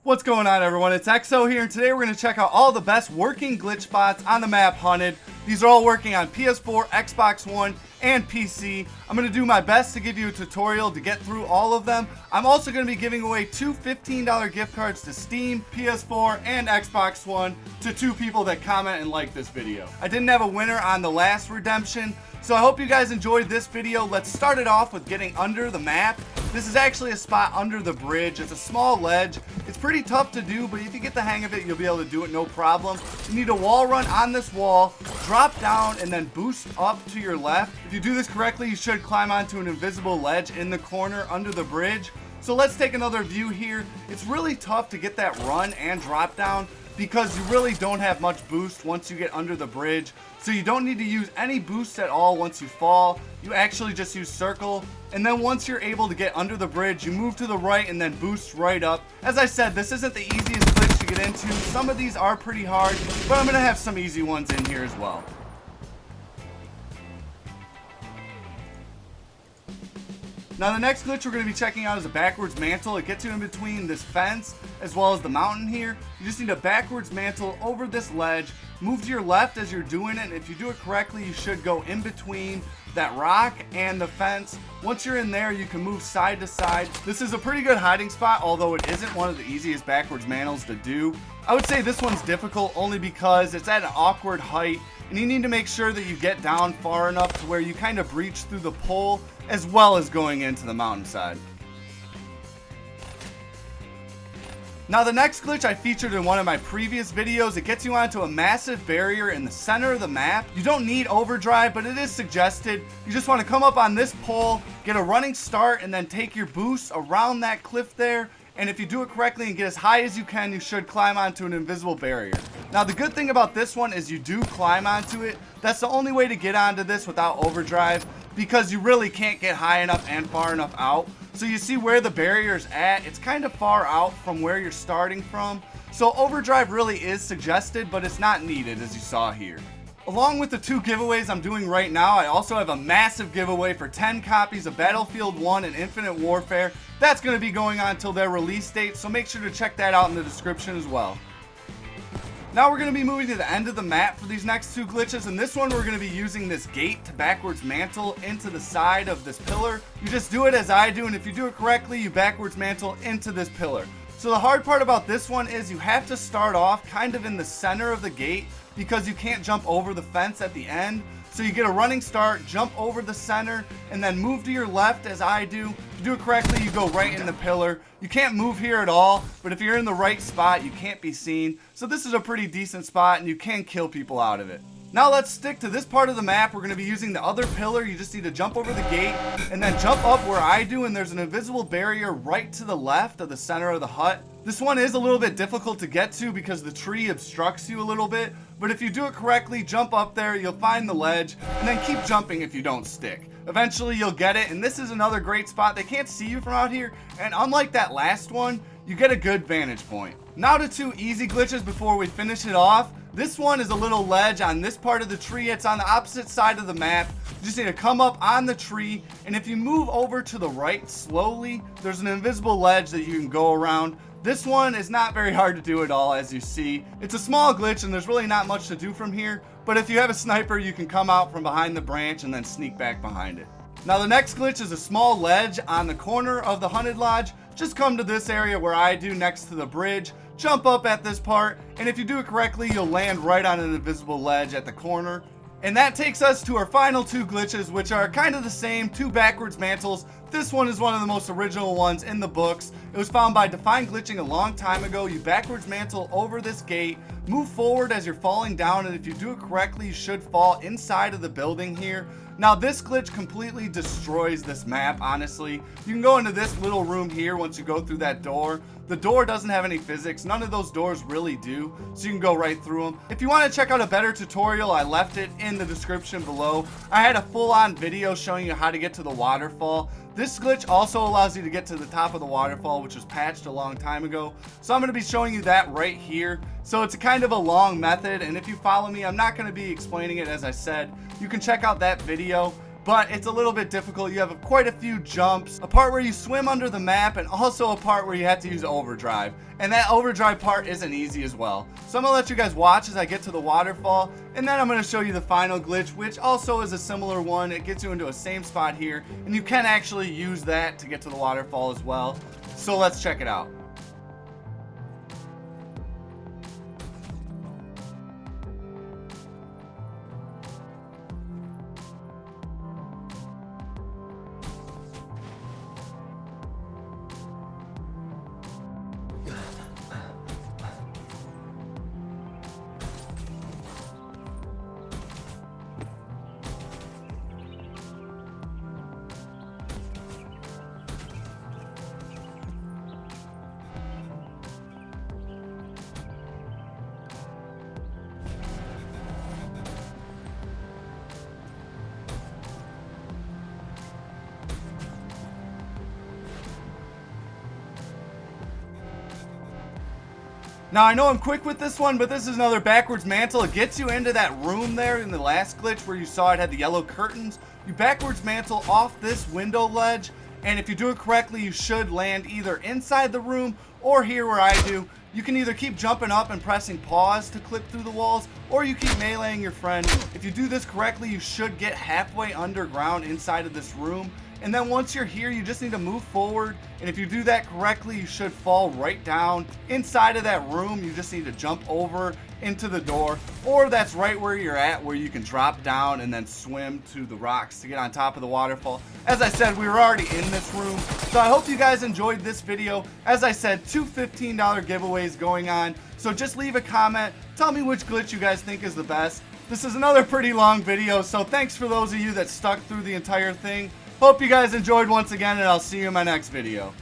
What's going on, everyone? It's EXO here, and today we're going to check out all the best working glitch spots on the map Hunted. These are all working on PS4, Xbox One, and PC. I'm going to do my best to give you a tutorial to get through all of them. I'm also going to be giving away two $15 gift cards to Steam, PS4, and Xbox One to two people that comment and like this video. I didn't have a winner on the last redemption, so I hope you guys enjoyed this video. Let's start it off with getting under the map. This is actually a spot under the bridge. It's a small ledge. It's pretty tough to do, but if you get the hang of it, you'll be able to do it no problem. You need a wall run on this wall, drop down, and then boost up to your left. If you do this correctly, you should climb onto an invisible ledge in the corner under the bridge. So let's take another view here. It's really tough to get that run and drop down because you really don't have much boost once you get under the bridge. So you don't need to use any boost at all once you fall. You actually just use circle. And then once you're able to get under the bridge, you move to the right and then boost right up. As I said, this isn't the easiest glitch to get into. Some of these are pretty hard, but I'm going to have some easy ones in here as well. Now the next glitch we're going to be checking out is a backwards mantle. It gets you in between this fence as well as the mountain here. You just need a backwards mantle over this ledge. Move to your left as you're doing it, and if you do it correctly, you should go in between that rock and the fence. Once you're in there, you can move side to side. This is a pretty good hiding spot, although it isn't one of the easiest backwards mantles to do. I would say this one's difficult only because it's at an awkward height, and you need to make sure that you get down far enough to where you kind of breach through the pole as well as going into the mountainside. Now the next glitch I featured in one of my previous videos. It gets you onto a massive barrier in the center of the map. You don't need overdrive, but it is suggested. You just want to come up on this pole, get a running start, and then take your boost around that cliff there. And if you do it correctly and get as high as you can, you should climb onto an invisible barrier. Now the good thing about this one is you do climb onto it. That's the only way to get onto this without overdrive, because you really can't get high enough and far enough out. So you see where the barrier's at, it's kind of far out from where you're starting from. So overdrive really is suggested, but it's not needed, as you saw here. Along with the two giveaways I'm doing right now, I also have a massive giveaway for 10 copies of Battlefield 1 and Infinite Warfare. That's going to be going on until their release date, so make sure to check that out in the description as well. Now we're going to be moving to the end of the map for these next two glitches, and this one we're going to be using this gate to backwards mantle into the side of this pillar. You just do it as I do, and if you do it correctly, you backwards mantle into this pillar. So the hard part about this one is you have to start off kind of in the center of the gate because you can't jump over the fence at the end. So you get a running start, jump over the center, and then move to your left as I do. If you do it correctly, you go right in the pillar. You can't move here at all, but if you're in the right spot, you can't be seen. So this is a pretty decent spot, and you can kill people out of it. Now let's stick to this part of the map. We're going to be using the other pillar. You just need to jump over the gate and then jump up where I do, and there's an invisible barrier right to the left of the center of the hut. This one is a little bit difficult to get to because the tree obstructs you a little bit, but if you do it correctly, jump up there, you'll find the ledge, and then keep jumping if you don't stick. Eventually you'll get it, and this is another great spot. They can't see you from out here, and unlike that last one, you get a good vantage point. Now to two easy glitches before we finish it off. This one is a little ledge on this part of the tree. It's on the opposite side of the map. You just need to come up on the tree, and if you move over to the right slowly, there's an invisible ledge that you can go around. This one is not very hard to do at all, as you see. It's a small glitch and there's really not much to do from here, but if you have a sniper, you can come out from behind the branch and then sneak back behind it. Now the next glitch is a small ledge on the corner of the Hunted Lodge. Just come to this area where I do next to the bridge, jump up at this part, and if you do it correctly, you'll land right on an invisible ledge at the corner. And that takes us to our final two glitches, which are kind of the same, two backwards mantles. This one is one of the most original ones in the books. It was found by Define Glitching a long time ago. You backwards mantle over this gate, move forward as you're falling down, and if you do it correctly, you should fall inside of the building here. Now this glitch completely destroys this map, honestly. You can go into this little room here once you go through that door. The door doesn't have any physics. None of those doors really do, so you can go right through them. If you want to check out a better tutorial, I left it in the description below. I had a full-on video showing you how to get to the waterfall. This glitch also allows you to get to the top of the waterfall, which was patched a long time ago. So I'm going to be showing you that right here. So it's a kind of a long method, and if you follow me, I'm not going to be explaining it as I said. You can check out that video. but it's a little bit difficult. You have quite a few jumps, a part where you swim under the map, and also a part where you have to use overdrive. And that overdrive part isn't easy as well. So I'm gonna let you guys watch as I get to the waterfall, and then I'm gonna show you the final glitch, which also is a similar one. It gets you into a same spot here, and you can actually use that to get to the waterfall as well. So let's check it out. Now, I know I'm quick with this one, but this is another backwards mantle. It gets you into that room there in the last glitch where you saw it had the yellow curtains. You backwards mantle off this window ledge, and if you do it correctly, you should land either inside the room or here where I do. You can either keep jumping up and pressing pause to clip through the walls, or you keep meleeing your friend. If you do this correctly, you should get halfway underground inside of this room. And then once you're here, you just need to move forward. And if you do that correctly, you should fall right down inside of that room. You just need to jump over into the door, or that's right where you're at, where you can drop down and then swim to the rocks to get on top of the waterfall. As I said, we were already in this room. So I hope you guys enjoyed this video. As I said, 2 $15 giveaways going on. So just leave a comment. Tell me which glitch you guys think is the best. This is another pretty long video, so thanks for those of you that stuck through the entire thing. Hope you guys enjoyed once again, and I'll see you in my next video.